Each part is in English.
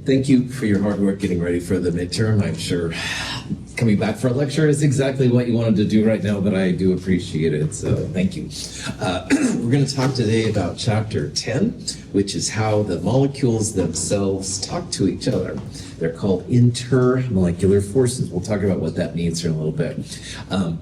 Thank you for your hard work getting ready for the midterm. I'm sure coming back for a lecture is exactly what you wanted to do right now, but I do appreciate it, so thank you. We're going to talk today about chapter 10, which is how the molecules themselves talk to each other. They're called intermolecular forces. We'll talk about what that means here in a little bit.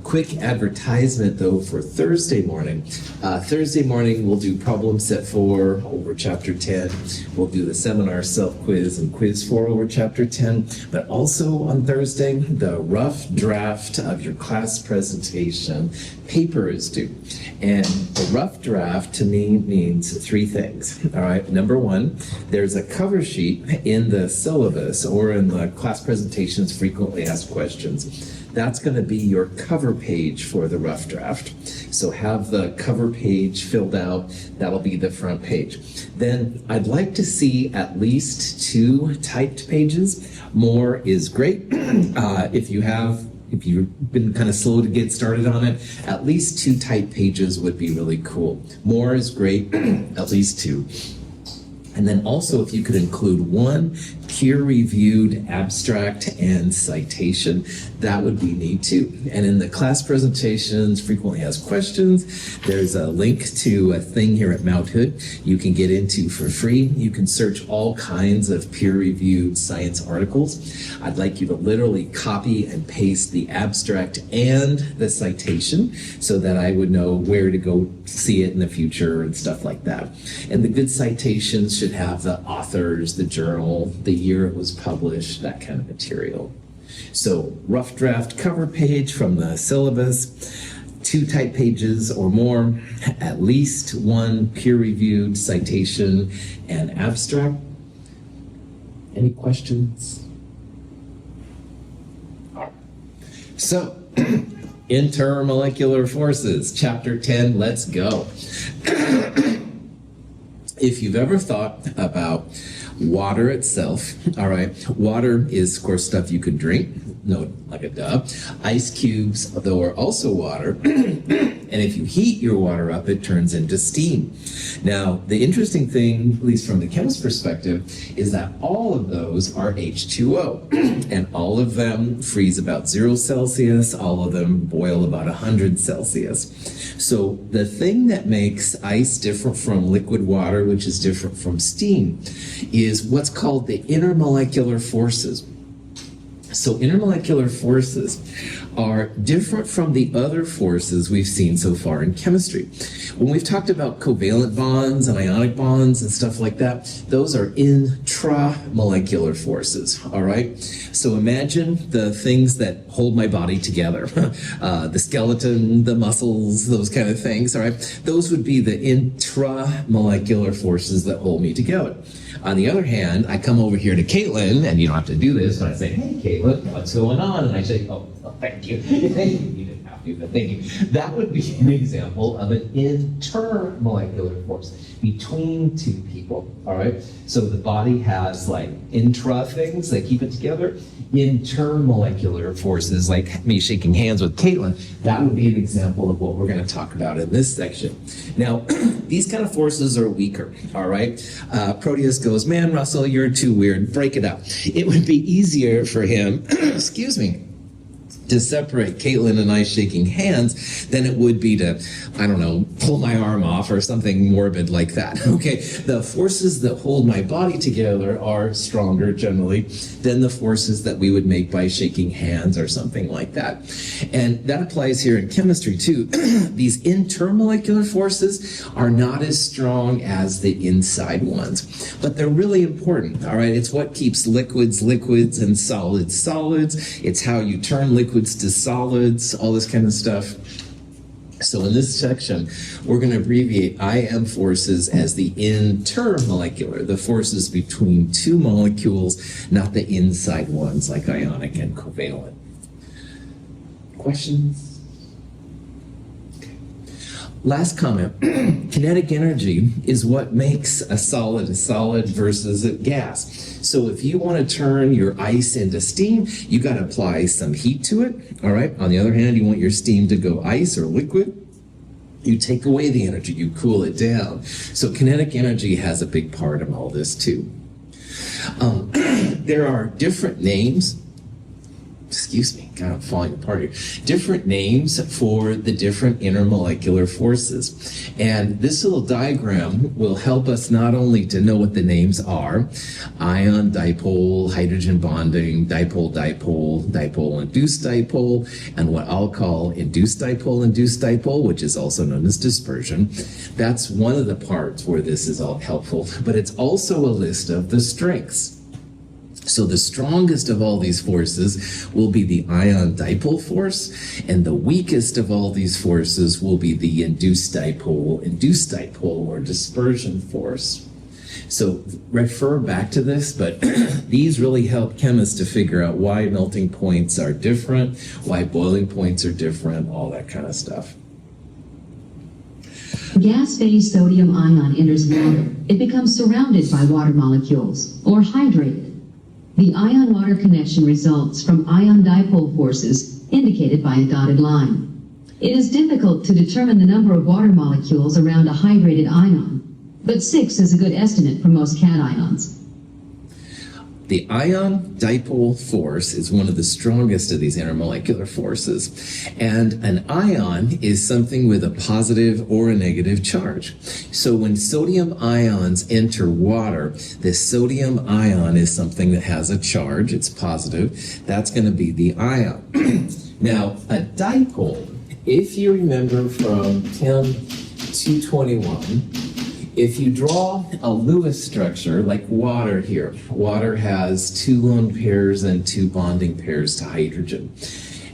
Quick advertisement, though, for Thursday morning. Thursday morning, we'll do problem set 4 over chapter 10. We'll do the seminar self-quiz and quiz 4 over chapter 10. But also on Thursday, the rough draft of your class presentation paper is due. And the rough draft to me means 3 things. All right, number 1, there's a cover sheet in the syllabus or in the class presentations frequently asked questions. That's going to be your cover page for the rough draft. So have the cover page filled out. That'll be the front page. Then I'd like to see at least 2 typed pages. More is great. If you've been kind of slow to get started on it, at least 2 typed pages would be really cool. More is great, at least 2. And then also if you could include 1 peer-reviewed abstract and citation, that would be neat too. And in the class presentations, frequently asked questions, there's a link to a thing here at Mount Hood you can get into for free. You can search all kinds of peer-reviewed science articles. I'd like you to literally copy and paste the abstract and the citation so that I would know where to go see it in the future and stuff like that. And the good citations should have the authors, the journal, the year it was published, that kind of material. So rough draft cover page from the syllabus, 2 typed pages or more, at least 1 peer-reviewed citation and abstract. Any questions? So, intermolecular forces, chapter 10, let's go. If you've ever thought about water itself, all right, water is, of course, stuff you could drink, no, like a duh. Ice cubes, though, are also water, and if you heat your water up, it turns into steam. Now, the interesting thing, at least from the chemist's perspective, is that all of those are H2O, and all of them freeze about 0 Celsius, all of them boil about 100 Celsius. So the thing that makes ice different from liquid water, which is different from steam, is what's called the intermolecular forces. So intermolecular forces are different from the other forces we've seen so far in chemistry. When we've talked about covalent bonds and ionic bonds and stuff like that, those are intramolecular forces, all right? So imagine the things that hold my body together, the skeleton, the muscles, those kind of things, all right? Those would be the intramolecular forces that hold me together. On the other hand, I come over here to Caitlin, and you don't have to do this, but I say, hey, Caitlin, what's going on? And I say, oh, thank you. Thank you. You didn't have to, but thank you. That would be an example of an intermolecular force between 2 people, all right? So the body has like intra things that keep it together. Intermolecular forces, like me shaking hands with Caitlin, that would be an example of what we're going to talk about in this section. Now, these kind of forces are weaker, all right? Proteus goes, man, Russell, you're too weird. Break it up. It would be easier for him, excuse me, to separate Caitlin and I shaking hands than it would be to, I don't know, pull my arm off or something morbid like that, okay? The forces that hold my body together are stronger generally than the forces that we would make by shaking hands or something like that. And that applies here in chemistry too. These intermolecular forces are not as strong as the inside ones, but they're really important, all right? It's what keeps liquids liquids and solids solids. It's how you turn liquids to solids, all this kind of stuff. So in this section, we're going to abbreviate IM forces as the intermolecular, the forces between 2 molecules, not the inside ones like ionic and covalent. Questions? Last comment, kinetic energy is what makes a solid versus a gas. So if you want to turn your ice into steam, you got to apply some heat to it, all right? On the other hand, you want your steam to go ice or liquid. You take away the energy, you cool it down. So kinetic energy has a big part in all this too. there are different names. Excuse me, God, I'm falling apart here. Different names for the different intermolecular forces. And this little diagram will help us not only to know what the names are, ion, dipole, hydrogen bonding, dipole, dipole, dipole, induced dipole, and what I'll call induced dipole, which is also known as dispersion. That's one of the parts where this is all helpful, but it's also a list of the strengths. So the strongest of all these forces will be the ion dipole force, and the weakest of all these forces will be the induced dipole or dispersion force. So refer back to this, but these really help chemists to figure out why melting points are different, why boiling points are different, all that kind of stuff. Gas phase sodium ion enters water. It becomes surrounded by water molecules, or hydrated. The ion-water connection results from ion dipole forces, indicated by a dotted line. It is difficult to determine the number of water molecules around a hydrated ion, but 6 is a good estimate for most cations. The ion dipole force is one of the strongest of these intermolecular forces. And an ion is something with a positive or a negative charge. So when sodium ions enter water, this sodium ion is something that has a charge. It's positive. That's going to be the ion. Now, a dipole, if you remember from Chem 221, if you draw a Lewis structure like water here, water has 2 lone pairs and 2 bonding pairs to hydrogen.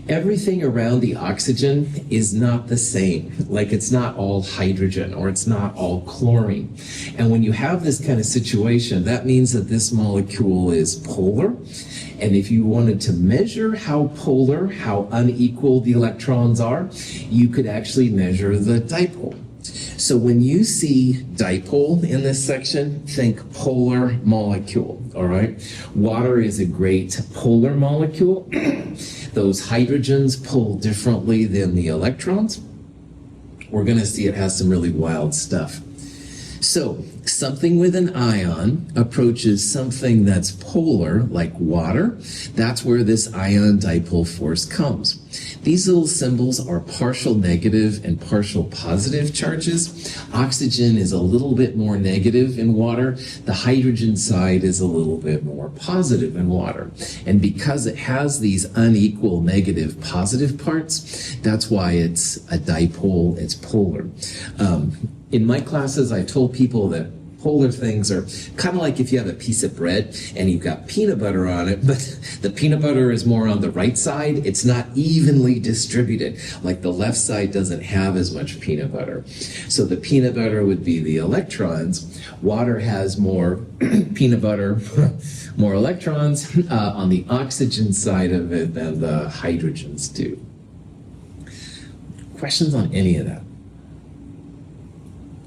Everything around the oxygen is not the same. Like it's not all hydrogen or it's not all chlorine. And when you have this kind of situation, that means that this molecule is polar. And if you wanted to measure how polar, how unequal the electrons are, you could actually measure the dipole. So when you see dipole in this section, think polar molecule, all right? Water is a great polar molecule. Those hydrogens pull differently than the electrons. We're going to see it has some really wild stuff. So something with an ion approaches something that's polar, like water. That's where this ion dipole force comes. These little symbols are partial negative and partial positive charges. Oxygen is a little bit more negative in water. The hydrogen side is a little bit more positive in water. And because it has these unequal negative positive parts, that's why it's a dipole, it's polar. In my classes, I told people that polar things are kind of like if you have a piece of bread and you've got peanut butter on it, but the peanut butter is more on the right side. It's not evenly distributed. Like the left side doesn't have as much peanut butter. So the peanut butter would be the electrons. Water has more peanut butter, more electrons on the oxygen side of it than the hydrogens do. Questions on any of that?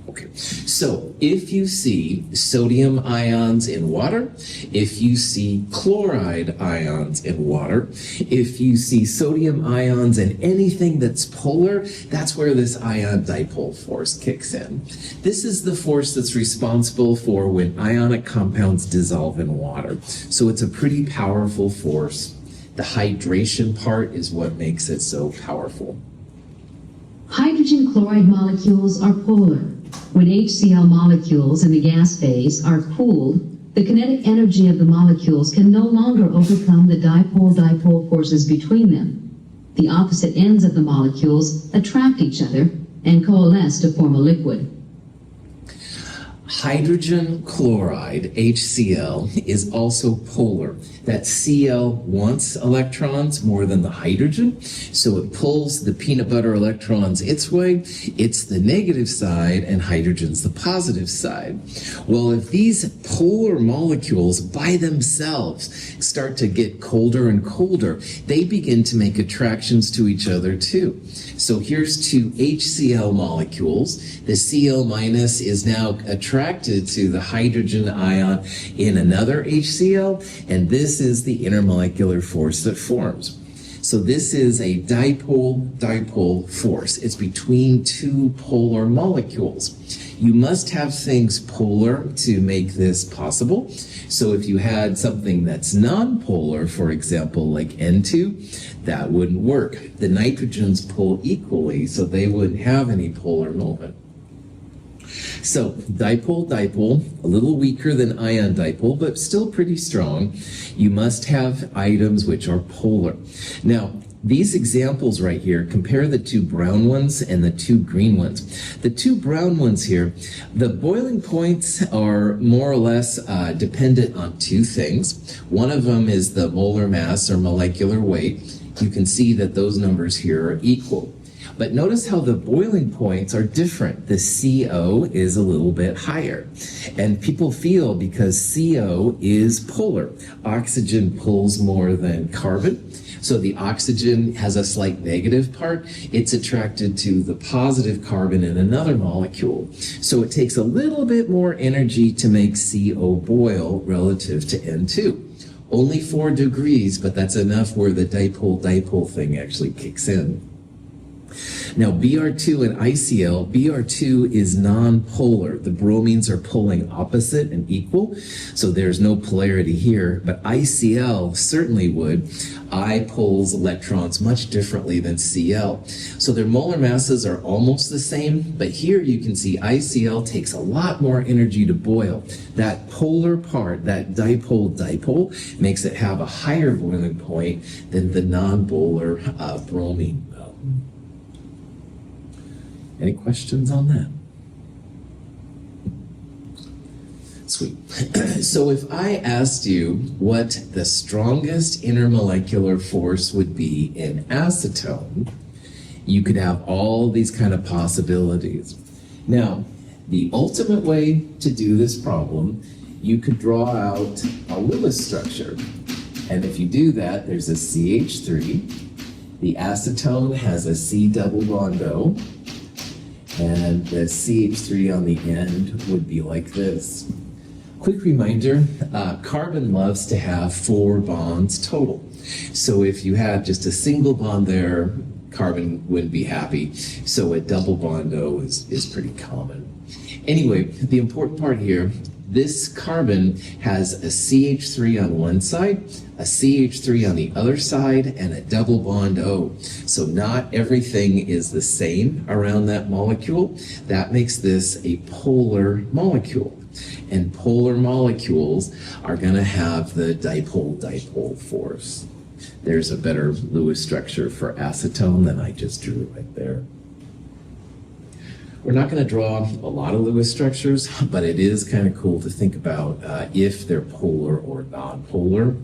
Okay, so if you see sodium ions in water, if you see chloride ions in water, if you see sodium ions in anything that's polar, that's where this ion dipole force kicks in. This is the force that's responsible for when ionic compounds dissolve in water. So it's a pretty powerful force. The hydration part is what makes it so powerful. Hydrogen chloride molecules are polar. When HCl molecules in the gas phase are cooled, the kinetic energy of the molecules can no longer overcome the dipole-dipole forces between them. The opposite ends of the molecules attract each other and coalesce to form a liquid. Hydrogen chloride, HCl, is also polar. That Cl wants electrons more than the hydrogen, so it pulls the peanut butter electrons its way. It's the negative side, and hydrogen's the positive side. Well, if these polar molecules by themselves start to get colder and colder, they begin to make attractions to each other too. So here's 2 HCl molecules. The Cl minus is now attracted to the hydrogen ion in another HCl, and this is the intermolecular force that forms. So this is a dipole-dipole force. It's between 2 polar molecules. You must have things polar to make this possible. So if you had something that's non-polar, for example, like N2, that wouldn't work. The nitrogens pull equally, so they wouldn't have any polar moment. So dipole, a little weaker than ion dipole, but still pretty strong. You must have items which are polar. Now, these examples right here, compare the two brown ones and the two green ones. The two brown ones here, the boiling points are more or less dependent on two things. One of them is the molar mass or molecular weight. You can see that those numbers here are equal. But notice how the boiling points are different. The CO is a little bit higher. And people feel because CO is polar. Oxygen pulls more than carbon. So the oxygen has a slight negative part. It's attracted to the positive carbon in another molecule. So it takes a little bit more energy to make CO boil relative to N2. Only 4 degrees, but that's enough where the dipole thing actually kicks in. Now, Br2 and ICl, Br2 is non-polar. The bromines are pulling opposite and equal, so there's no polarity here, but ICl certainly would. I pulls electrons much differently than Cl. So their molar masses are almost the same, but here you can see ICl takes a lot more energy to boil. That polar part, that dipole, makes it have a higher boiling point than the non-polar bromine. Any questions on that? Sweet. So if I asked you what the strongest intermolecular force would be in acetone, you could have all these kind of possibilities. Now, the ultimate way to do this problem, you could draw out a Lewis structure. And if you do that, there's a CH3. The acetone has a C double bond O. And the CH3 on the end would be like this. Quick reminder, carbon loves to have 4 bonds total. So if you had just a single bond there, carbon wouldn't be happy. So a double bond O is pretty common. Anyway, the important part here, this carbon has a CH3 on one side, a CH3 on the other side, and a double bond O. So not everything is the same around that molecule. That makes this a polar molecule. And polar molecules are going to have the dipole force. There's a better Lewis structure for acetone than I just drew right there. We're not going to draw a lot of Lewis structures, but it is kind of cool to think about if they're polar or non-polar.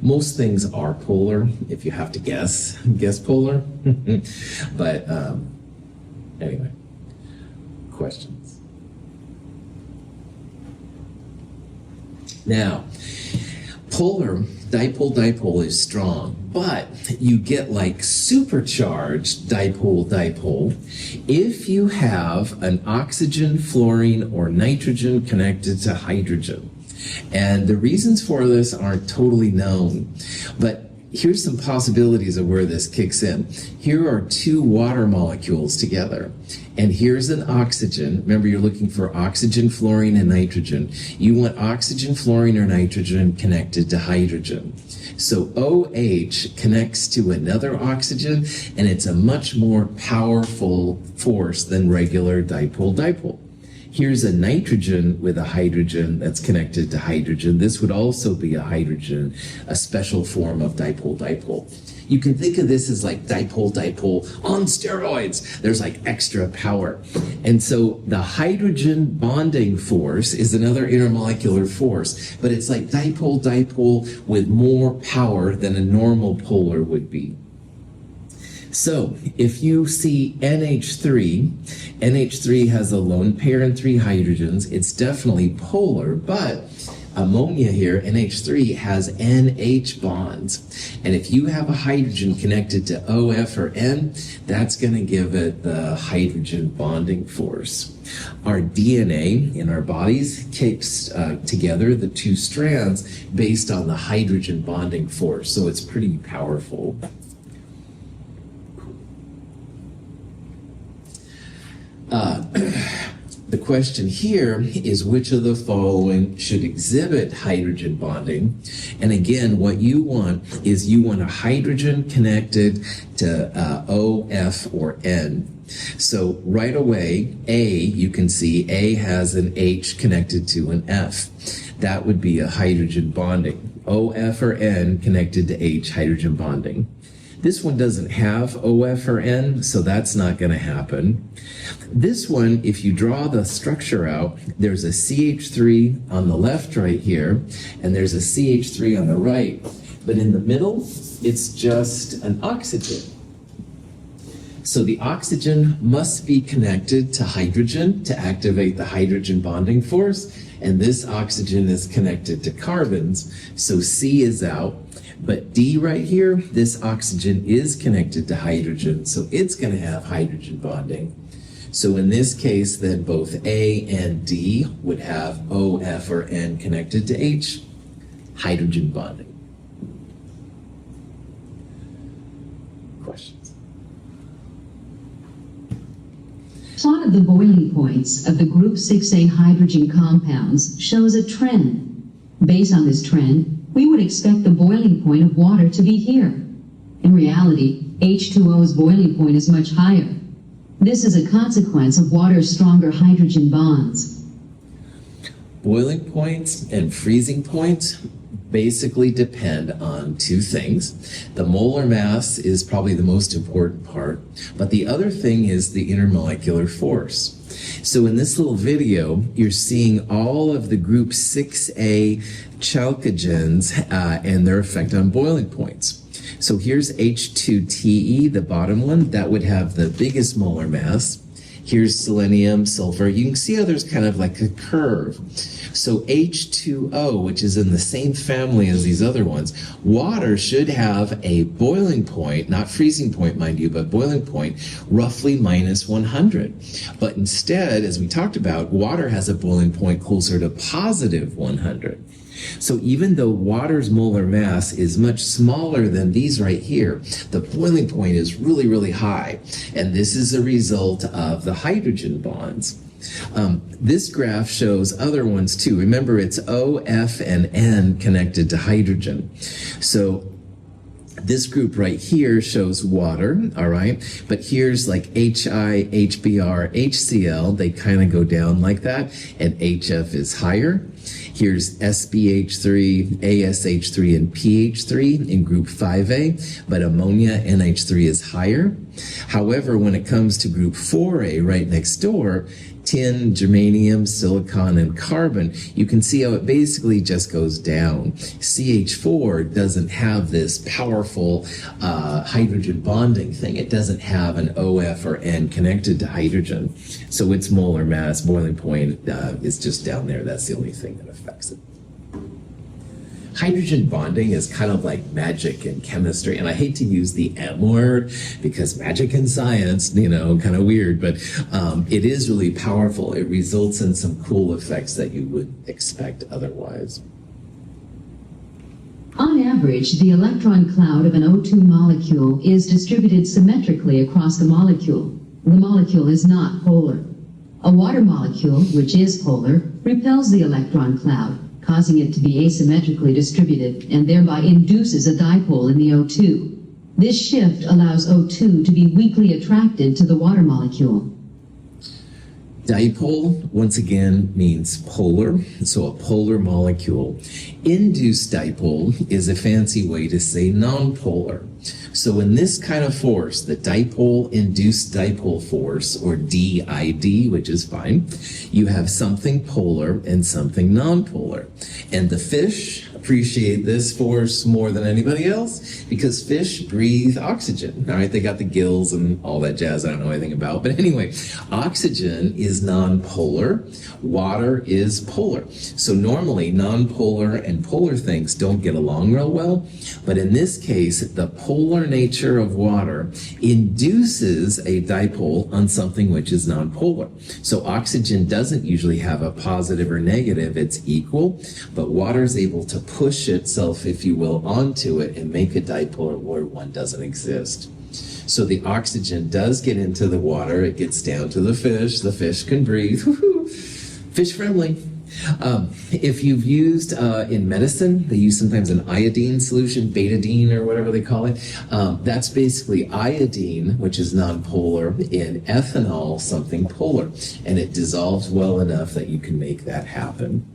Most things are polar, if you have to guess polar. But anyway, questions? Now, polar, dipole is strong, but you get like supercharged dipole if you have an oxygen, fluorine, or nitrogen connected to hydrogen. And the reasons for this aren't totally known, but here's some possibilities of where this kicks in. Here are 2 water molecules together, and here's an oxygen. Remember, you're looking for oxygen, fluorine, and nitrogen. You want oxygen, fluorine, or nitrogen connected to hydrogen. So OH connects to another oxygen, and it's a much more powerful force than regular dipole. Here's a nitrogen with a hydrogen that's connected to hydrogen. This would also be a hydrogen, a special form of dipole. You can think of this as like dipole on steroids. There's like extra power. And so the hydrogen bonding force is another intermolecular force, but it's like dipole with more power than a normal polar would be. So if you see NH3 has a lone pair and 3 hydrogens. It's definitely polar, but ammonia here, NH3, has NH bonds. And if you have a hydrogen connected to OF or N, that's going to give it the hydrogen bonding force. Our DNA in our bodies keeps together the 2 strands based on the hydrogen bonding force. So it's pretty powerful. the question here is which of the following should exhibit hydrogen bonding? And again, what you want is you want a hydrogen connected to O, F, or N. So right away, A, you can see A has an H connected to an F. That would be a hydrogen bonding. O, F, or N connected to H, hydrogen bonding. This one doesn't have O, F, or N, so that's not going to happen. This one, if you draw the structure out, there's a CH3 on the left right here, and there's a CH3 on the right. But in the middle, it's just an oxygen. So the oxygen must be connected to hydrogen to activate the hydrogen bonding force, and this oxygen is connected to carbons, so C is out. But D right here, this oxygen is connected to hydrogen, so it's going to have hydrogen bonding. So in this case, then both A and D would have O, F, or N connected to H, hydrogen bonding. Questions? Plot of the boiling points of the group 6A hydrogen compounds shows a trend. Based on this trend, we would expect the boiling point of water to be here. In reality, H2O's boiling point is much higher. This is a consequence of water's stronger hydrogen bonds. Boiling points and freezing points basically depend on two things. The molar mass is probably the most important part, but the other thing is the intermolecular force. So in this little video, you're seeing all of the group 6A chalcogens and their effect on boiling points. So here's H2TE, the bottom one, that would have the biggest molar mass. Here's selenium, sulfur. You can see how there's kind of like a curve. So H2O, which is in the same family as these other ones, water should have a boiling point, not freezing point, mind you, but boiling point, roughly minus 100. But instead, as we talked about, water has a boiling point closer to positive 100. So even though water's molar mass is much smaller than these right here, the boiling point is really, really high. And this is a result of the hydrogen bonds. This graph shows other ones too. Remember, it's O, F, and N connected to hydrogen. So this group right here shows water, all right? But here's like HI, HBr, HCl. They kind of go down like that, and HF is higher. Here's SBH3, ASH3, and PH3 in group 5A, but ammonia, NH3 is higher. However, when it comes to group 4A right next door, tin, germanium, silicon, and carbon, you can see how it basically just goes down. CH4 doesn't have this powerful hydrogen bonding thing. It doesn't have an OF or N connected to hydrogen. So its molar mass, boiling point, is just down there. That's the only thing that affects it. Hydrogen bonding is kind of like magic in chemistry, and I hate to use the M word because magic in science, you know, kind of weird, but it is really powerful. It results in some cool effects that you would expect otherwise. On average, the electron cloud of an O2 molecule is distributed symmetrically across the molecule. The molecule is not polar. A water molecule, which is polar, repels the electron cloud, causing it to be asymmetrically distributed and thereby induces a dipole in the O2. This shift allows O2 to be weakly attracted to the water molecule. Dipole, once again, means polar, so a polar molecule. Induced dipole is a fancy way to say nonpolar. So in this kind of force, the dipole-induced dipole force, or DID, which is fine, you have something polar and something nonpolar. And the fish appreciate this force more than anybody else because fish breathe oxygen. All right, they got the gills and all that jazz I don't know anything about. But anyway, oxygen is nonpolar. Water is polar. So normally nonpolar and polar things don't get along real well. But in this case, the polar nature of water induces a dipole on something which is nonpolar. So oxygen doesn't usually have a positive or negative. It's equal, but water is able to push itself, if you will, onto it and make a dipole where one doesn't exist. So the oxygen does get into the water. It gets down to the fish. The fish can breathe. Woo-hoo. Fish friendly. If you've used in medicine, they use sometimes an iodine solution, betadine or whatever they call it. That's basically iodine, which is nonpolar, in ethanol, something polar, and it dissolves well enough that you can make that happen.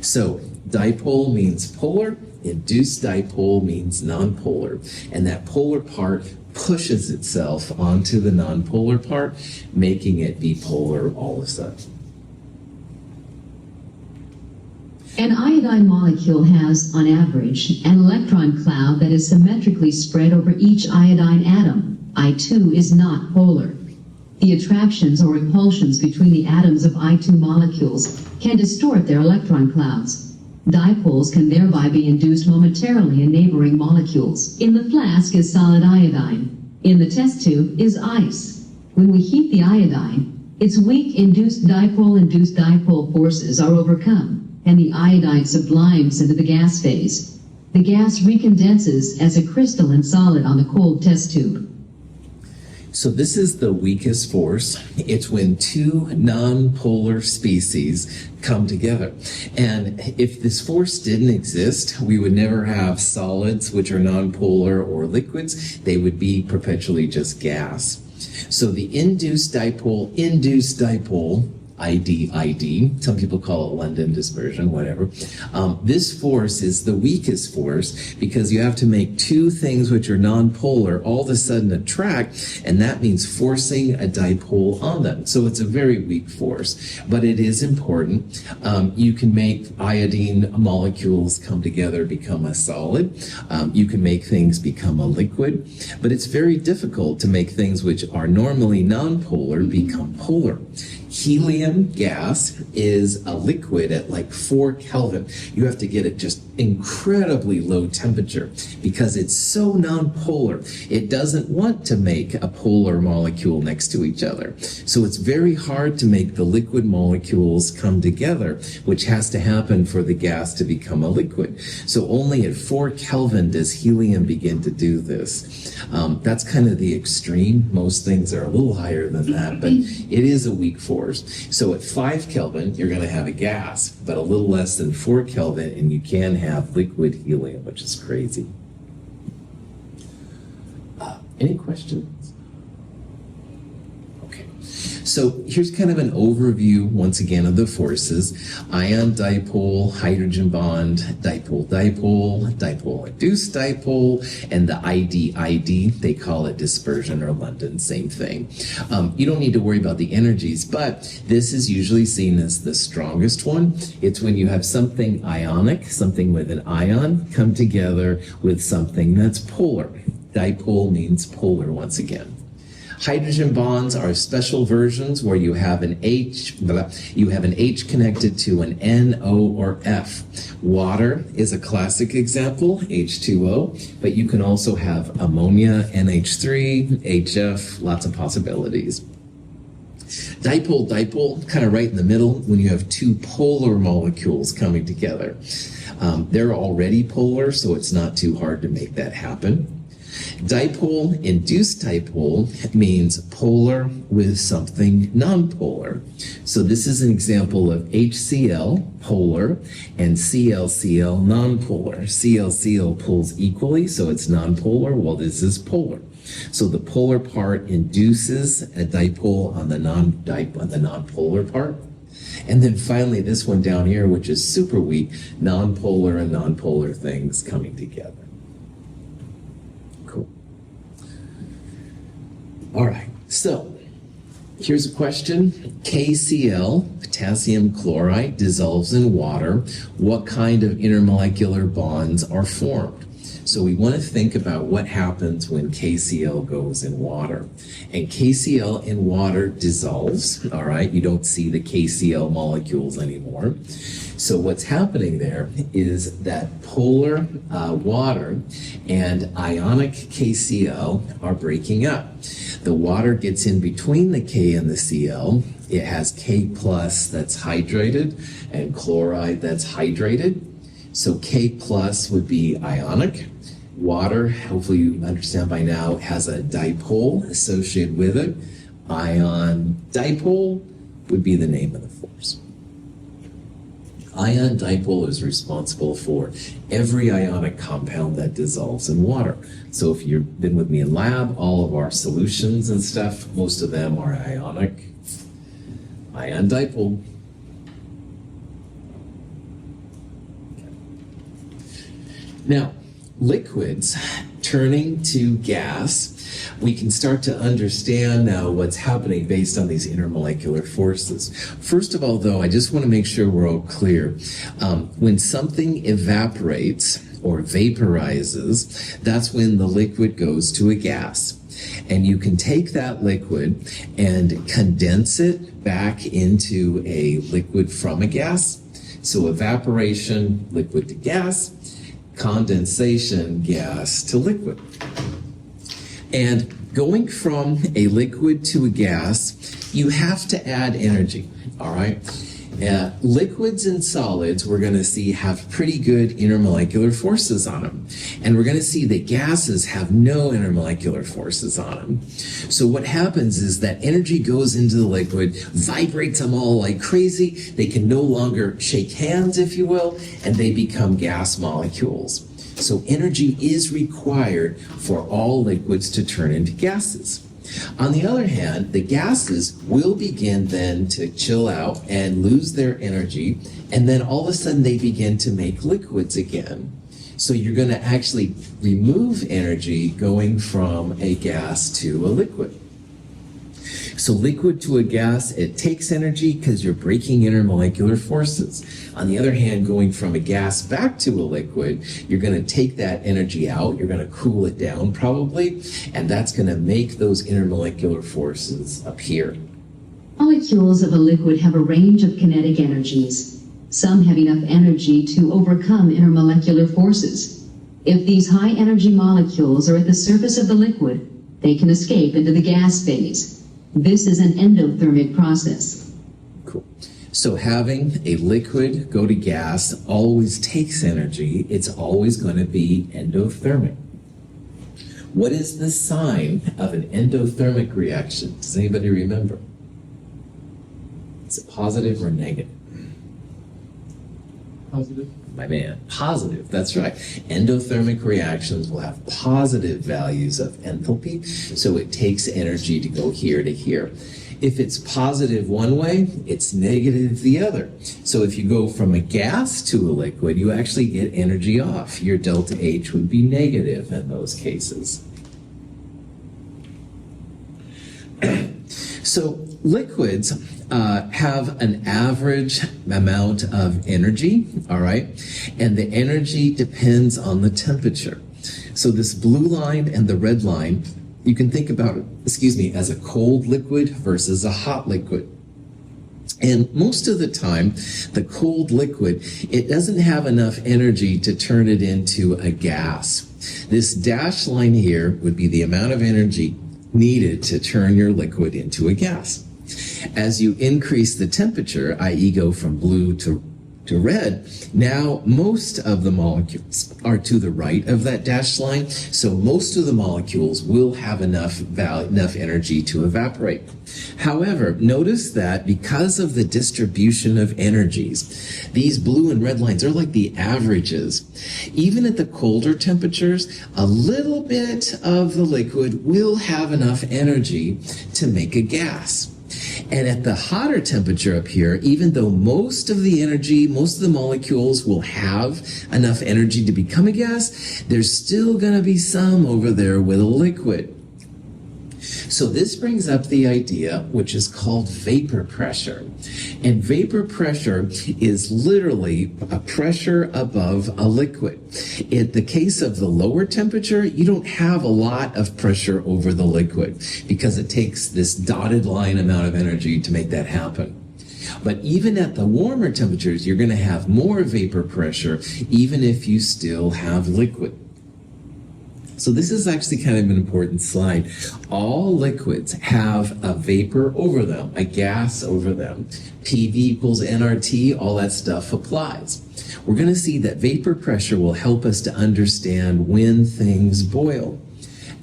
So dipole means polar, induced dipole means nonpolar, and that polar part pushes itself onto the nonpolar part, making it bipolar all of a sudden. An iodine molecule has, on average, an electron cloud that is symmetrically spread over each iodine atom. I2 is not polar. The attractions or repulsions between the atoms of I2 molecules can distort their electron clouds. Dipoles can thereby be induced momentarily in neighboring molecules. In the flask is solid iodine. In the test tube is ice. When we heat the iodine, its weak induced dipole forces are overcome, and the iodine sublimes into the gas phase. The gas recondenses as a crystalline solid on the cold test tube. So this is the weakest force. It's when two nonpolar species come together. And if this force didn't exist, we would never have solids, which are nonpolar, or liquids. They would be perpetually just gas. So the induced dipole, ID, some people call it London dispersion, whatever. This force is the weakest force because you have to make two things which are nonpolar all of a sudden attract, and that means forcing a dipole on them. So it's a very weak force, but it is important. You can make iodine molecules come together, become a solid. You can make things become a liquid, but it's very difficult to make things which are normally nonpolar become polar. Helium gas is a liquid at like 4 Kelvin. You have to get it just incredibly low temperature because it's so nonpolar. It doesn't want to make a polar molecule next to each other. So it's very hard to make the liquid molecules come together, which has to happen for the gas to become a liquid. So only at 4 Kelvin does helium begin to do this. That's kind of the extreme. Most things are a little higher than that, but it is a weak force. So at 5 Kelvin, you're going to have a gas, but a little less than 4 Kelvin, and you can have liquid helium, which is crazy. Any questions? Okay. So here's kind of an overview, once again, of the forces. Ion dipole, hydrogen bond, dipole-induced dipole, and the ID, they call it dispersion or London, same thing. You don't need to worry about the energies, but this is usually seen as the strongest one. It's when you have something ionic, something with an ion, come together with something that's polar. Dipole means polar once again. Hydrogen bonds are special versions where you have an H connected to an N, O, or F. Water is a classic example, H2O, but you can also have ammonia, NH3, HF, lots of possibilities. Dipole, kind of right in the middle when you have two polar molecules coming together. They're already polar, so it's not too hard to make that happen. Dipole-induced dipole means polar with something nonpolar. So this is an example of HCl, polar, and ClCl, nonpolar. ClCl pulls equally, so it's nonpolar, while this is polar. So the polar part induces a dipole on the nonpolar part. And then finally this one down here, which is super weak, nonpolar and nonpolar things coming together. Cool. All right, so here's a question. KCl, potassium chloride, dissolves in water. What kind of intermolecular bonds are formed? So we want to think about what happens when KCl goes in water. And KCl in water dissolves, all right? You don't see the KCl molecules anymore. So what's happening there is that polar water and ionic KCl are breaking up. The water gets in between the K and the Cl. It has K plus that's hydrated and chloride that's hydrated. So K plus would be ionic. Water, hopefully you understand by now, has a dipole associated with it. Ion dipole, would be the name of the force. Ion dipole is responsible for every ionic compound that dissolves in water. So if you've been with me in lab, all of our solutions and stuff, most of them are ionic. Ion dipole. Now, liquids turning to gas, we can start to understand now what's happening based on these intermolecular forces. First of all, though, I just want to make sure we're all clear. When something evaporates or vaporizes, that's when the liquid goes to a gas. And you can take that liquid and condense it back into a liquid from a gas. So evaporation, liquid to gas, condensation, gas to liquid. And going from a liquid to a gas, you have to add energy, all right? Liquids and solids, we're going to see, have pretty good intermolecular forces on them. And we're going to see that gases have no intermolecular forces on them. So what happens is that energy goes into the liquid, vibrates them all like crazy. They can no longer shake hands, if you will, and they become gas molecules. So energy is required for all liquids to turn into gases. On the other hand, the gases will begin then to chill out and lose their energy, and then all of a sudden they begin to make liquids again. So you're going to actually remove energy going from a gas to a liquid. So liquid to a gas, it takes energy because you're breaking intermolecular forces. On the other hand, going from a gas back to a liquid, you're going to take that energy out, you're going to cool it down probably, and that's going to make those intermolecular forces appear. Molecules of a liquid have a range of kinetic energies. Some have enough energy to overcome intermolecular forces. If these high energy molecules are at the surface of the liquid, they can escape into the gas phase. This is an endothermic process. Cool. So having a liquid go to gas always takes energy. It's always going to be endothermic. What is the sign of an endothermic reaction? Does anybody remember? Is it positive or negative? Positive. My man, positive, that's right. Endothermic reactions will have positive values of enthalpy, so it takes energy to go here to here. If it's positive one way, it's negative the other. So if you go from a gas to a liquid, you actually get energy off. Your delta H would be negative in those cases. So liquids have an average amount of energy, all right? And the energy depends on the temperature. So this blue line and the red line, you can think about it, as a cold liquid versus a hot liquid. And most of the time, the cold liquid, it doesn't have enough energy to turn it into a gas. This dashed line here would be the amount of energy needed to turn your liquid into a gas. As you increase the temperature, i.e. go from blue to red, now most of the molecules are to the right of that dashed line, so most of the molecules will have enough energy to evaporate. However, notice that because of the distribution of energies, these blue and red lines are like the averages. Even at the colder temperatures, a little bit of the liquid will have enough energy to make a gas. And at the hotter temperature up here, even though most of the molecules will have enough energy to become a gas, there's still going to be some over there with a liquid. So this brings up the idea, which is called vapor pressure. And vapor pressure is literally a pressure above a liquid. In the case of the lower temperature, you don't have a lot of pressure over the liquid because it takes this dotted line amount of energy to make that happen. But even at the warmer temperatures, you're going to have more vapor pressure, even if you still have liquid. So this is actually kind of an important slide. All liquids have a vapor over them, a gas over them. PV equals nRT, all that stuff applies. We're going to see that vapor pressure will help us to understand when things boil.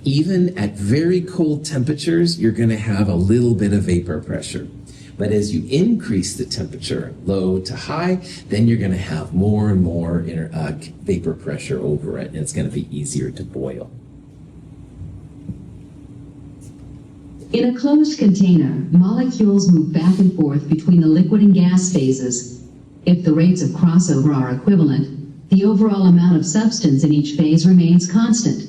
Even at very cold temperatures, you're going to have a little bit of vapor pressure. But as you increase the temperature, low to high, then you're going to have more and more vapor pressure over it, and it's going to be easier to boil. In a closed container, molecules move back and forth between the liquid and gas phases. If the rates of crossover are equivalent, the overall amount of substance in each phase remains constant.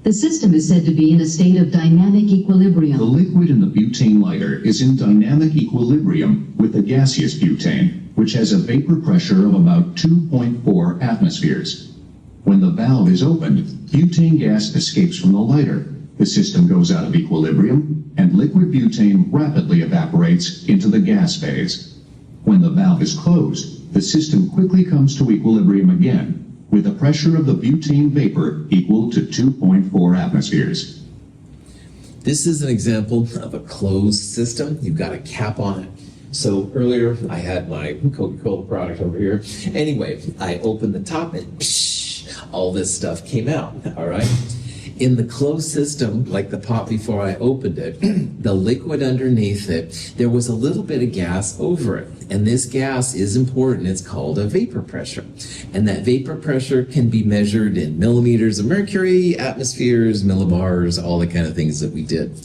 The system is said to be in a state of dynamic equilibrium. The liquid in the butane lighter is in dynamic equilibrium with the gaseous butane, which has a vapor pressure of about 2.4 atmospheres. When the valve is opened, butane gas escapes from the lighter. The system goes out of equilibrium, and liquid butane rapidly evaporates into the gas phase. When the valve is closed, the system quickly comes to equilibrium again, with a pressure of the butane vapor equal to 2.4 atmospheres. This is an example of a closed system. You've got a cap on it. So earlier I had my Coca-Cola product over here. Anyway, I opened the top and all this stuff came out, all right? In the closed system, like the pot before I opened it, the liquid underneath it, there was a little bit of gas over it. And this gas is important. It's called a vapor pressure. And that vapor pressure can be measured in millimeters of mercury, atmospheres, millibars, all the kind of things that we did.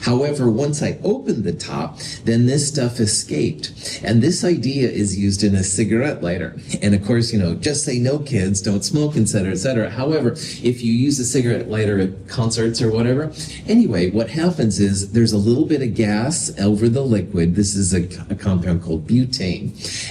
However, once I opened the top, then this stuff escaped. And this idea is used in a cigarette lighter. And of course, just say no, kids, don't smoke, etc., etc. However, if you use a cigarette lighter at concerts or whatever, anyway, what happens is there's a little bit of gas over the liquid. This is a compound called butane.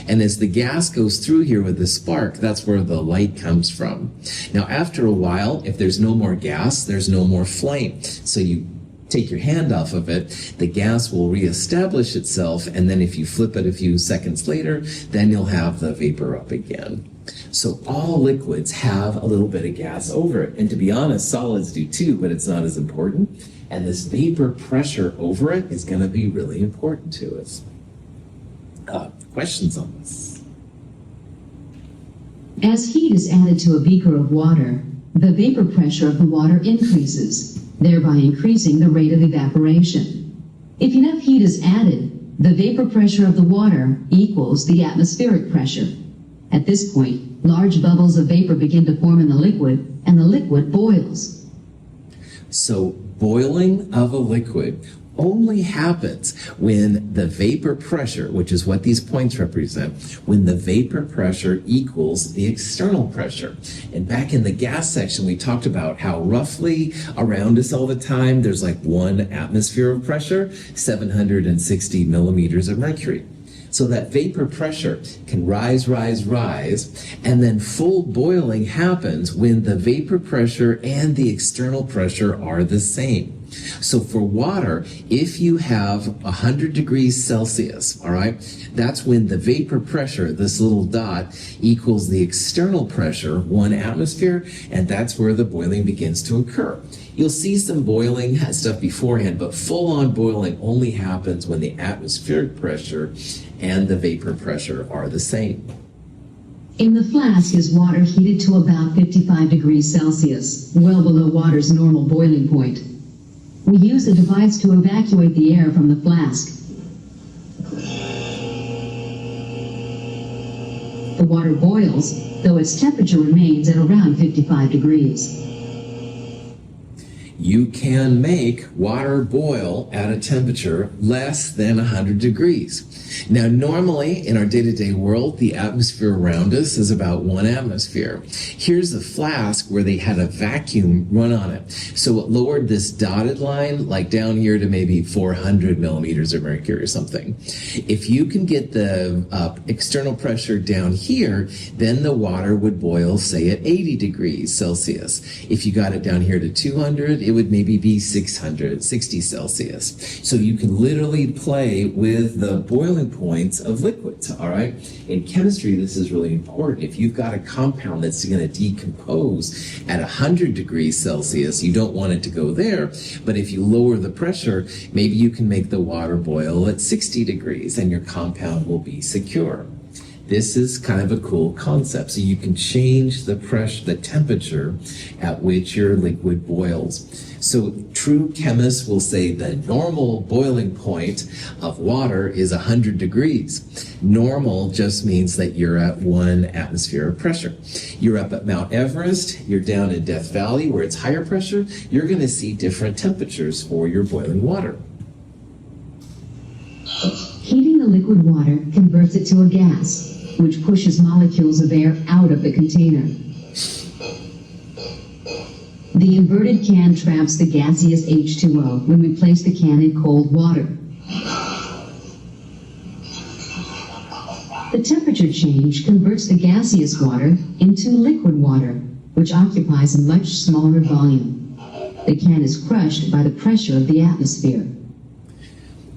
And as the gas goes through here with the spark, that's where the light comes from. Now, after a while, if there's no more gas, there's no more flame. So you take your hand off of it, the gas will reestablish itself, and then if you flip it a few seconds later, then you'll have the vapor up again. So all liquids have a little bit of gas over it. And to be honest, solids do too, but it's not as important. And this vapor pressure over it is going to be really important to us. Questions on this? As heat is added to a beaker of water, the vapor pressure of the water increases, thereby increasing the rate of evaporation. If enough heat is added, the vapor pressure of the water equals the atmospheric pressure. At this point, large bubbles of vapor begin to form in the liquid, and the liquid boils. So boiling of a liquid only happens when the vapor pressure, which is what these points represent, when the vapor pressure equals the external pressure. And back in the gas section, we talked about how roughly around us all the time, there's like 1 atmosphere of pressure, 760 millimeters of mercury. So that vapor pressure can rise, and then full boiling happens when the vapor pressure and the external pressure are the same. So for water, if you have 100 degrees Celsius, all right, that's when the vapor pressure, this little dot, equals the external pressure, 1 atmosphere, and that's where the boiling begins to occur. You'll see some boiling stuff beforehand, but full-on boiling only happens when the atmospheric pressure and the vapor pressure are the same. In the flask is water heated to about 55 degrees Celsius, well below water's normal boiling point. We use a device to evacuate the air from the flask. The water boils, though its temperature remains at around 55 degrees. You can make water boil at a temperature less than 100 degrees. Now, normally in our day-to-day world, the atmosphere around us is about 1 atmosphere. Here's a flask where they had a vacuum run on it. So it lowered this dotted line, like down here to maybe 400 millimeters of mercury or something. If you can get the external pressure down here, then the water would boil, say, at 80 degrees Celsius. If you got it down here to 200, it would maybe be 660 Celsius. So you can literally play with the boiling points of liquids, all right? In chemistry, this is really important. If you've got a compound that's going to decompose at 100 degrees Celsius, you don't want it to go there, but if you lower the pressure, maybe you can make the water boil at 60 degrees and your compound will be secure. This is kind of a cool concept. So you can change the pressure, the temperature at which your liquid boils. So true chemists will say the normal boiling point of water is 100 degrees. Normal just means that you're at 1 atmosphere of pressure. You're up at Mount Everest, you're down in Death Valley where it's higher pressure, you're going to see different temperatures for your boiling water. Heating the liquid water converts it to a gas, which pushes molecules of air out of the container. The inverted can traps the gaseous H2O when we place the can in cold water. The temperature change converts the gaseous water into liquid water, which occupies a much smaller volume. The can is crushed by the pressure of the atmosphere.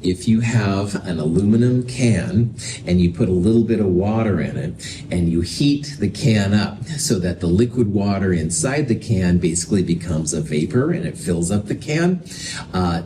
If you have an aluminum can and you put a little bit of water in it and you heat the can up so that the liquid water inside the can basically becomes a vapor and it fills up the can,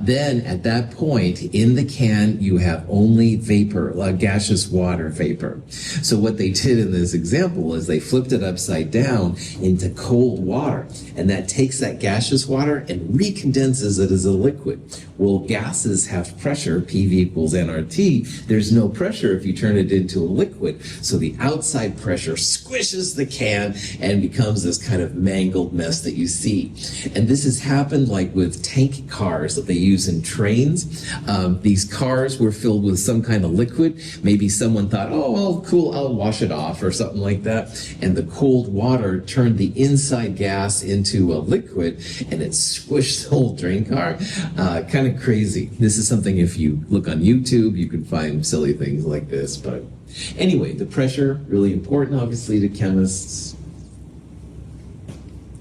then at that point in the can you have only vapor, gaseous water vapor. So what they did in this example is they flipped it upside down into cold water, and that takes that gaseous water and recondenses it as a liquid. Well, gases have pressure, PV equals nRT. There's no pressure if you turn it into a liquid. So the outside pressure squishes the can and becomes this kind of mangled mess that you see. And this has happened like with tank cars that they use in trains. These cars were filled with some kind of liquid. Maybe someone thought, oh, well, cool, I'll wash it off or something like that. And the cold water turned the inside gas into a liquid and it squished the whole train car. Kind of crazy. This is something, if you look on YouTube, you can find silly things like this. But anyway, the pressure, really important, obviously, to chemists.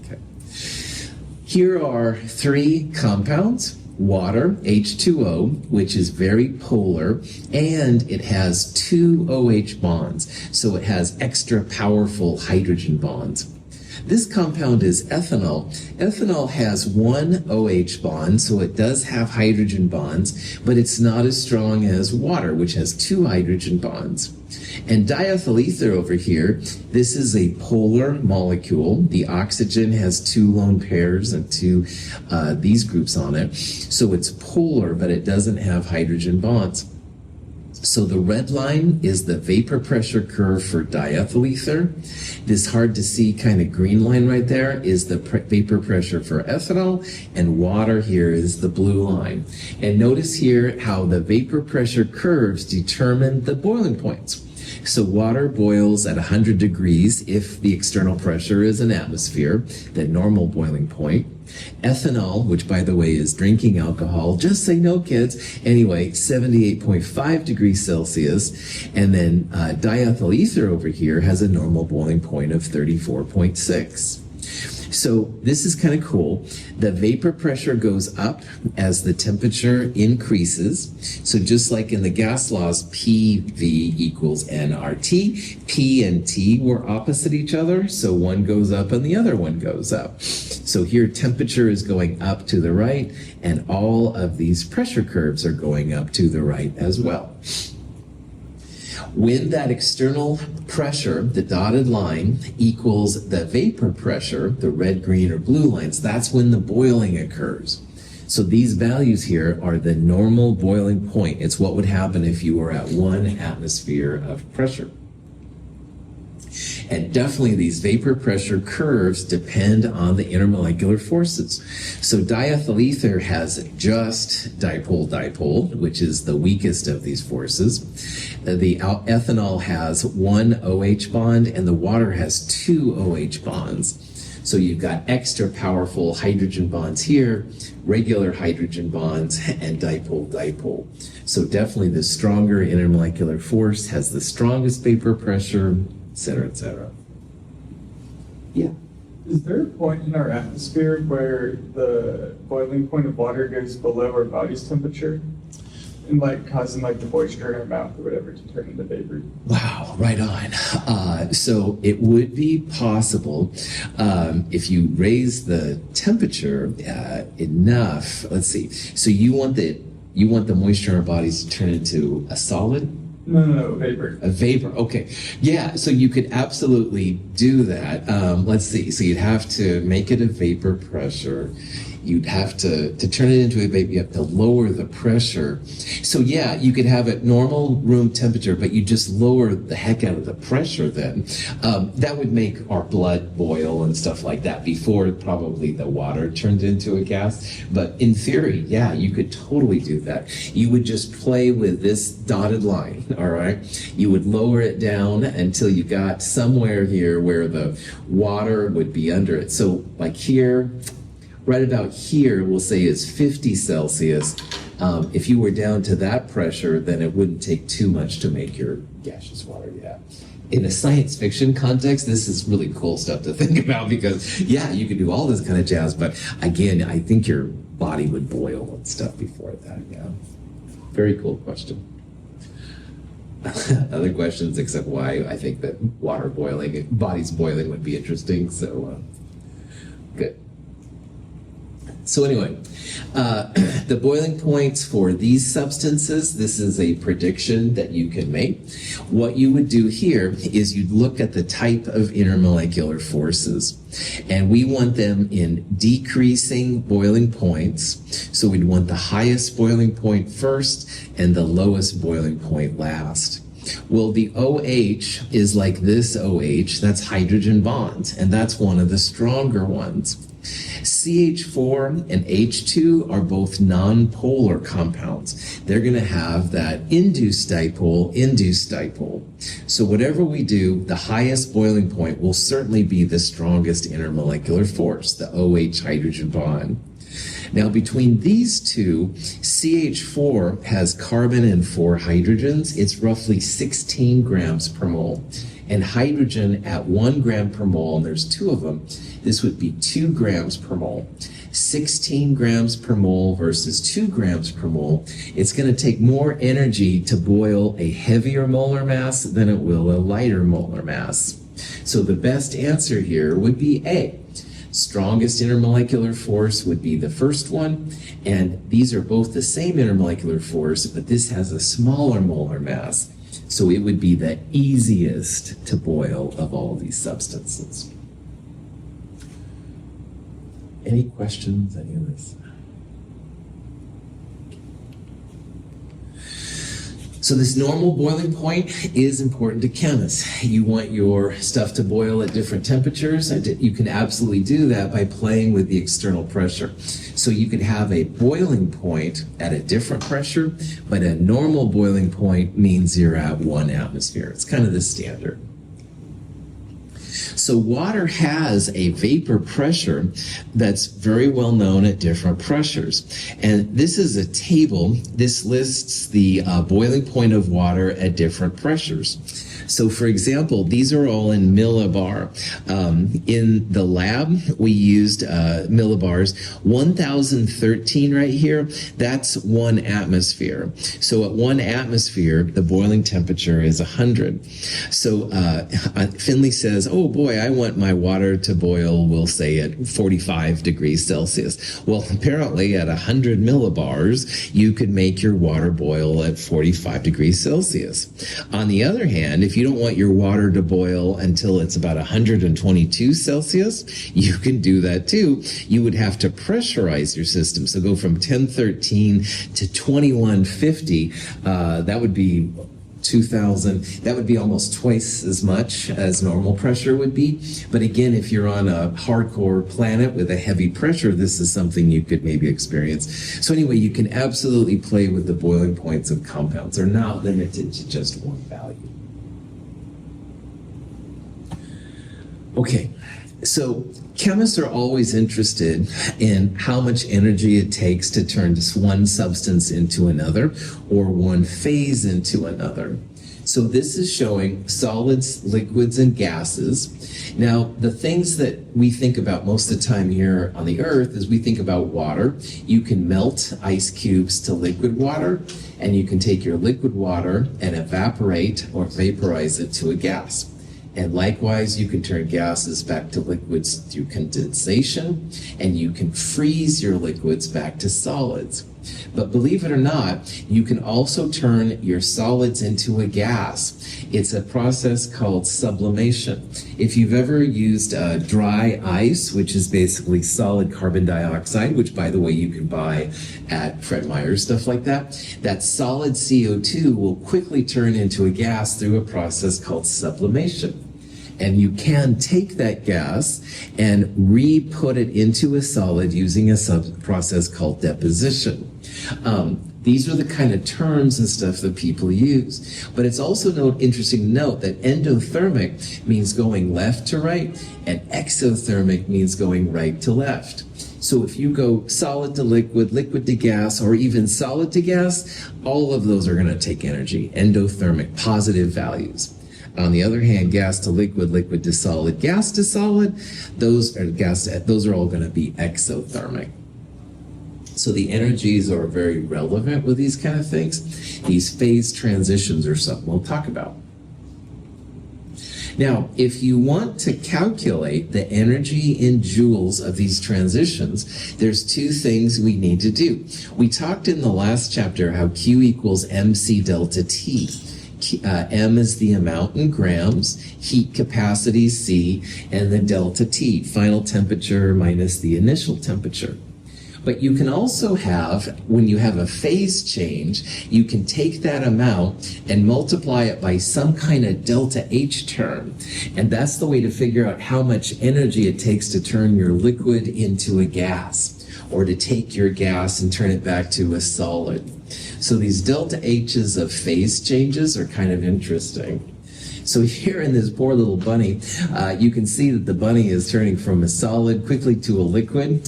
Okay. Here are 3 compounds. Water, H2O, which is very polar, and it has 2 OH bonds, so it has extra powerful hydrogen bonds. This compound is ethanol. Ethanol has 1 OH bond, so it does have hydrogen bonds, but it's not as strong as water, which has 2 hydrogen bonds. And diethyl ether over here, this is a polar molecule. The oxygen has 2 lone pairs and 2 these groups on it. So it's polar, but it doesn't have hydrogen bonds. So the red line is the vapor pressure curve for diethyl ether. This hard to see kind of green line right there is the vapor pressure for ethanol, and water here is the blue line. And notice here how the vapor pressure curves determine the boiling points. So water boils at 100 degrees if the external pressure is an atmosphere, the normal boiling point. Ethanol, which by the way is drinking alcohol, just say no kids, anyway, 78.5 degrees Celsius. And then diethyl ether over here has a normal boiling point of 34.6. So this is kind of cool. The vapor pressure goes up as the temperature increases. So just like in the gas laws, PV equals nRT, P and T were opposite each other. So one goes up and the other one goes up. So here temperature is going up to the right, and all of these pressure curves are going up to the right as well. When that external pressure, the dotted line, equals the vapor pressure, the red, green, or blue lines, that's when the boiling occurs. So these values here are the normal boiling point. It's what would happen if you were at 1 atmosphere of pressure. And definitely these vapor pressure curves depend on the intermolecular forces. So diethyl ether has just dipole-dipole, which is the weakest of these forces. The ethanol has 1 OH bond, and the water has 2 OH bonds. So you've got extra powerful hydrogen bonds here, regular hydrogen bonds, and dipole-dipole. So definitely the stronger intermolecular force has the strongest vapor pressure, etc., etc. Yeah. Is there a point in our atmosphere where the boiling point of water goes below our body's temperature? And causing the moisture in our mouth or whatever to turn into vapor? Wow, right on. So it would be possible if you raise the temperature enough. Let's see. So you want the moisture in our bodies to turn into a solid? No, vapor. A vapor, okay. Yeah, so you could absolutely do that. Let's see. So you'd have to make it a vapor pressure. You'd have to turn it into a vapor, you have to lower the pressure. So yeah, you could have it normal room temperature, but you just lower the heck out of the pressure then. That would make our blood boil and stuff like that before probably the water turned into a gas. But in theory, yeah, you could totally do that. You would just play with this dotted line, all right? You would lower it down until you got somewhere here where the water would be under it. So like here, right about here, we'll say is 50 Celsius. If you were down to that pressure, then it wouldn't take too much to make your gaseous water, yeah. In a science fiction context, this is really cool stuff to think about because, yeah, you could do all this kind of jazz, but again, I think your body would boil and stuff before that, yeah. Very cool question. Other questions except why I think that water boiling, bodies boiling would be interesting, so good. So anyway, the boiling points for these substances, this is a prediction that you can make. What you would do here is you'd look at the type of intermolecular forces, and we want them in decreasing boiling points. So we'd want the highest boiling point first and the lowest boiling point last. Well, the OH is like this OH, that's hydrogen bond, and that's one of the stronger ones. CH4 and H2 are both non-polar compounds. They're going to have that induced dipole. So whatever we do, the highest boiling point will certainly be the strongest intermolecular force, the OH hydrogen bond. Now, between these two, CH4 has carbon and 4 hydrogens. It's roughly 16 grams per mole. And hydrogen at 1 gram per mole, and there's 2 of them, this would be 2 grams per mole. 16 grams per mole versus 2 grams per mole. It's going to take more energy to boil a heavier molar mass than it will a lighter molar mass. So the best answer here would be A. Strongest intermolecular force would be the first one, and these are both the same intermolecular force, but this has a smaller molar mass. So it would be the easiest to boil of all these substances. Any questions, any of this? So this normal boiling point is important to chemists. You want your stuff to boil at different temperatures, and you can absolutely do that by playing with the external pressure. So you can have a boiling point at a different pressure, but a normal boiling point means you're at 1 atmosphere. It's kind of the standard. So water has a vapor pressure that's very well known at different pressures. And this is a table. This lists the boiling point of water at different pressures. So for example, these are all in millibar. In the lab, we used millibars. 1013 right here, that's 1 atmosphere. So at 1 atmosphere, the boiling temperature is 100. So Finley says, oh boy, I want my water to boil, we'll say at 45 degrees Celsius. Well, apparently at 100 millibars, you could make your water boil at 45 degrees Celsius. On the other hand, if you don't want your water to boil until it's about 122 Celsius, you can do that too. You would have to pressurize your system. So go from 1013 to 2150. That would be 2000. That would be almost twice as much as normal pressure would be. But again, if you're on a hardcore planet with a heavy pressure, this is something you could maybe experience. So anyway, you can absolutely play with the boiling points of compounds. They're not limited to just one value. Okay, so chemists are always interested in how much energy it takes to turn this one substance into another or one phase into another. So this is showing solids, liquids, and gases. Now, the things that we think about most of the time here on the Earth is we think about water. You can melt ice cubes to liquid water, and you can take your liquid water and evaporate or vaporize it to a gas. And likewise, you can turn gases back to liquids through condensation, and you can freeze your liquids back to solids. But believe it or not, you can also turn your solids into a gas. It's a process called sublimation. If you've ever used dry ice, which is basically solid carbon dioxide, which by the way you can buy at Fred Meyer's, stuff like that, that solid CO2 will quickly turn into a gas through a process called sublimation. And you can take that gas and re-put it into a solid using a process called deposition. These are the kind of terms and stuff that people use. But it's also interesting to note that endothermic means going left to right, and exothermic means going right to left. So if you go solid to liquid, liquid to gas, or even solid to gas, all of those are going to take energy, endothermic, positive values. On the other hand, gas to liquid, liquid to solid, gas to solid, those are all going to be exothermic. So the energies are very relevant with these kind of things. These phase transitions are something we'll talk about. Now, if you want to calculate the energy in joules of these transitions, there's two things we need to do. We talked in the last chapter how Q equals mc delta T. M is the amount in grams, heat capacity C, and the delta T, final temperature minus the initial temperature. But you can also have, when you have a phase change, you can take that amount and multiply it by some kind of delta H term. And that's the way to figure out how much energy it takes to turn your liquid into a gas, or to take your gas and turn it back to a solid. So these delta H's of phase changes are kind of interesting. So here in this poor little bunny, you can see that the bunny is turning from a solid quickly to a liquid.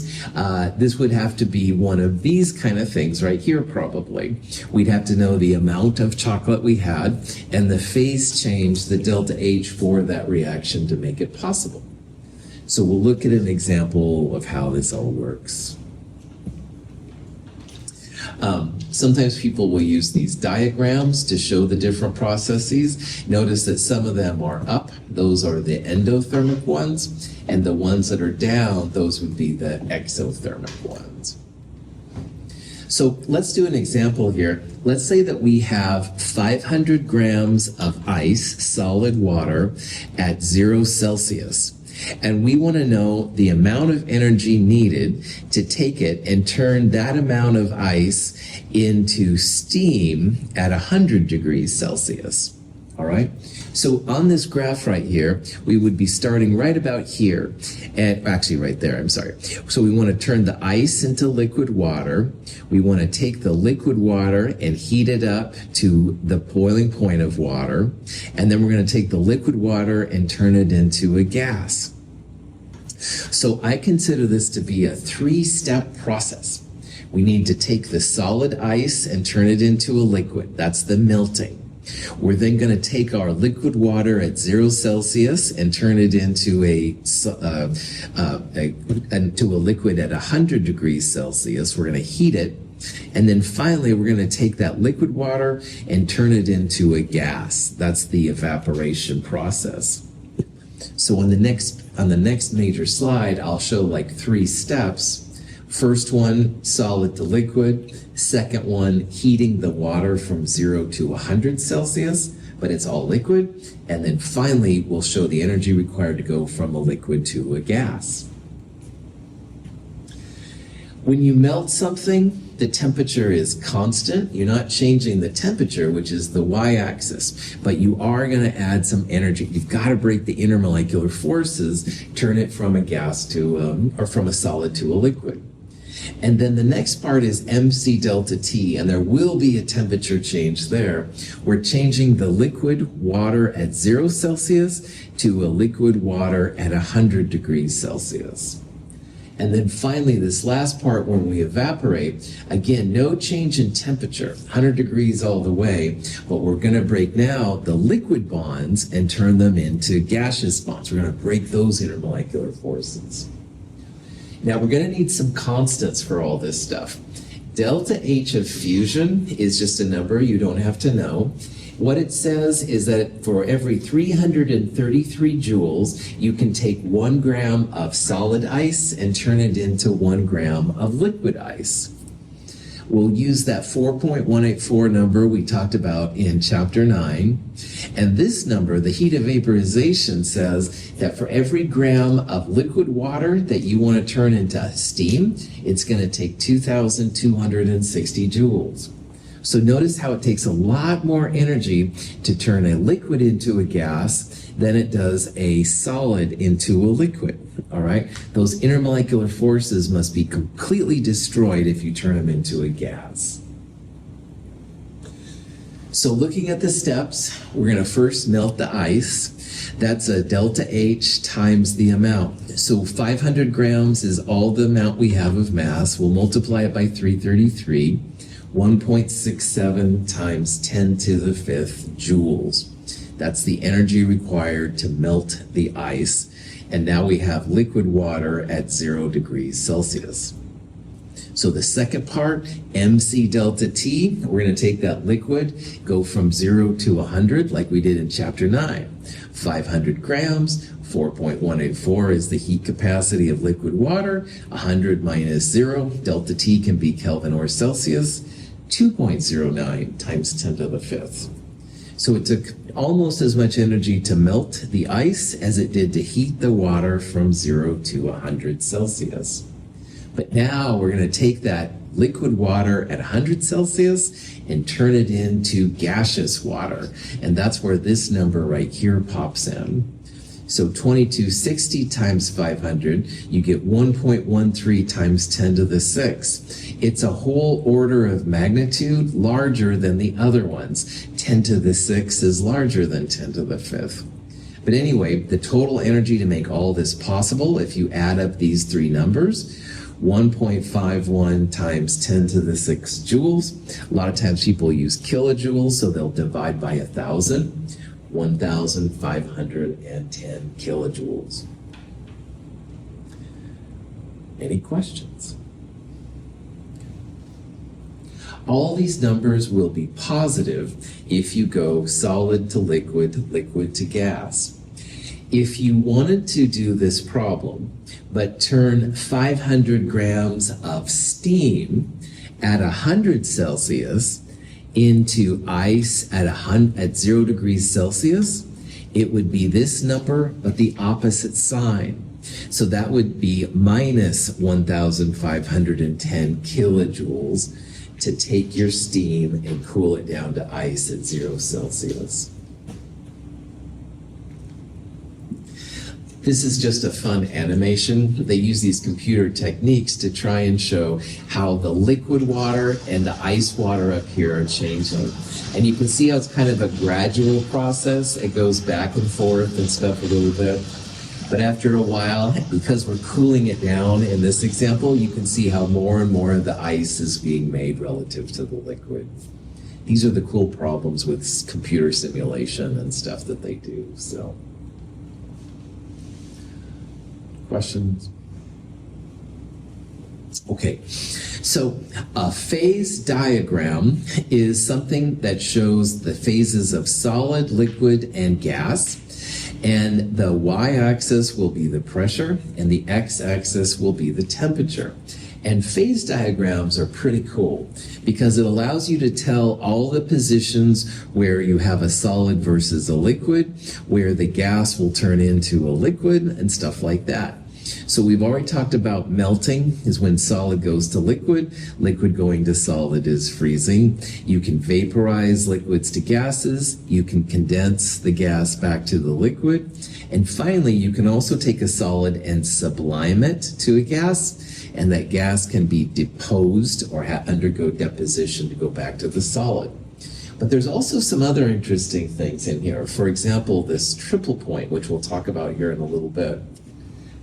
This would have to be one of these kind of things right here probably. We'd have to know the amount of chocolate we had and the phase change, the delta H for that reaction to make it possible. So we'll look at an example of how this all works. Sometimes people will use these diagrams to show the different processes. Notice that some of them are up, those are the endothermic ones, and the ones that are down, those would be the exothermic ones. So let's do an example here. Let's say that we have 500 grams of ice, solid water, at 0 Celsius. And we want to know the amount of energy needed to take it and turn that amount of ice into steam at 100 degrees Celsius. All right? So on this graph right here, we would be starting right about here, and actually right there, I'm sorry. So we want to turn the ice into liquid water. We want to take the liquid water and heat it up to the boiling point of water. And then we're going to take the liquid water and turn it into a gas. So I consider this to be a 3-step process. We need to take the solid ice and turn it into a liquid. That's the melting. We're then going to take our liquid water at 0 Celsius and turn it into a liquid at 100 degrees Celsius. We're going to heat it. And then finally, we're going to take that liquid water and turn it into a gas. That's the evaporation process. So on the next major slide, I'll show like 3 steps. First one, solid to liquid. Second one, heating the water from 0 to 100 Celsius, but it's all liquid. And then finally, we'll show the energy required to go from a liquid to a gas. When you melt something, the temperature is constant. You're not changing the temperature, which is the y-axis, but you are going to add some energy. You've got to break the intermolecular forces, turn it from a gas to, or from a solid to a liquid. And then the next part is mc delta T, and there will be a temperature change there. We're changing the liquid water at 0 Celsius to a liquid water at 100 degrees Celsius. And then finally, this last part, when we evaporate, again, no change in temperature, 100 degrees all the way, but we're going to break now the liquid bonds and turn them into gaseous bonds. We're going to break those intermolecular forces. Now, we're going to need some constants for all this stuff. Delta H of fusion is just a number you don't have to know. What it says is that for every 333 joules, you can take 1 gram of solid ice and turn it into 1 gram of liquid ice. we'll use that 4.184 number we talked about in chapter 9. And this number, the heat of vaporization, says that for every gram of liquid water that you want to turn into steam, it's going to take 2,260 joules. So notice how it takes a lot more energy to turn a liquid into a gas than it does a solid into a liquid. All right? Those intermolecular forces must be completely destroyed if you turn them into a gas. So looking at the steps, we're going to first melt the ice. That's a delta H times the amount. So 500 grams is all the amount we have of mass. We'll multiply it by 333. 1.67 times 10 to the 5th joules. That's the energy required to melt the ice. And now we have liquid water at 0 degrees Celsius. So the second part, MC delta T, we're going to take that liquid, go from 0 to 100 like we did in chapter 9. 500 grams, 4.184 is the heat capacity of liquid water. 100 minus 0, delta T can be Kelvin or Celsius. 2.09 times 10 to the 5th. So it took almost as much energy to melt the ice as it did to heat the water from 0 to 100 Celsius. But now we're going to take that liquid water at 100 Celsius and turn it into gaseous water. And that's where this number right here pops in. So 2260 times 500, you get 1.13 times 10 to the 6th. It's a whole order of magnitude larger than the other ones. 10 to the 6th is larger than 10 to the 5th. But anyway, the total energy to make all this possible, if you add up these three numbers, 1.51 times 10 to the 6 joules. A lot of times people use kilojoules, so they'll divide by 1,000. 1,510 kilojoules. Any questions? All these numbers will be positive if you go solid to liquid, liquid to gas. If you wanted to do this problem, but turn 500 grams of steam at 100 Celsius into ice at 0 degrees Celsius, it would be this number, but the opposite sign. So that would be minus 1,510 kilojoules to take your steam and cool it down to ice at 0 Celsius. This is just a fun animation. They use these computer techniques to try and show how the liquid water and the ice water up here are changing. And you can see how it's kind of a gradual process. It goes back and forth and stuff a little bit. But after a while, because we're cooling it down in this example, you can see how more and more of the ice is being made relative to the liquid. These are the cool problems with computer simulation and stuff that they do. So. Questions? Okay, so a phase diagram is something that shows the phases of solid, liquid, and gas. And the y-axis will be the pressure, and the x-axis will be the temperature. And phase diagrams are pretty cool because it allows you to tell all the positions where you have a solid versus a liquid, where the gas will turn into a liquid, and stuff like that. So we've already talked about melting is when solid goes to liquid. Liquid going to solid is freezing. You can vaporize liquids to gases. You can condense the gas back to the liquid. And finally, you can also take a solid and sublime it to a gas. And that gas can be deposed or undergo deposition to go back to the solid. But there's also some other interesting things in here. For example, this triple point, which we'll talk about here in a little bit.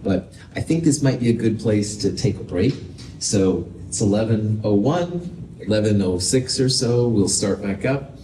But I think this might be a good place to take a break. So it's 11:01, 11:06 or so. We'll start back up.